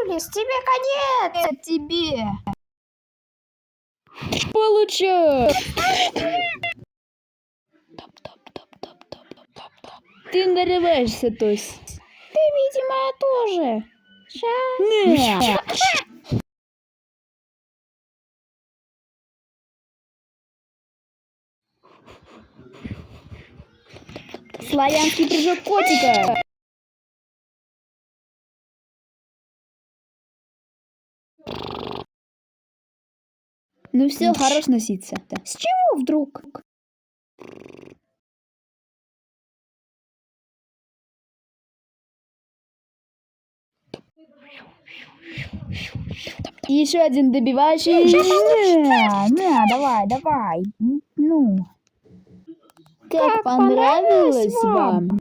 Улис, тебе конец! Это тебе. Получай. Ты нарываешься, Тось. Ты, видимо, тоже. Нет. Славянский прыжок котика. Ну все, хорош носиться. С чего вдруг? Еще один добивающий. На, давай. Ну. Как понравилось вам?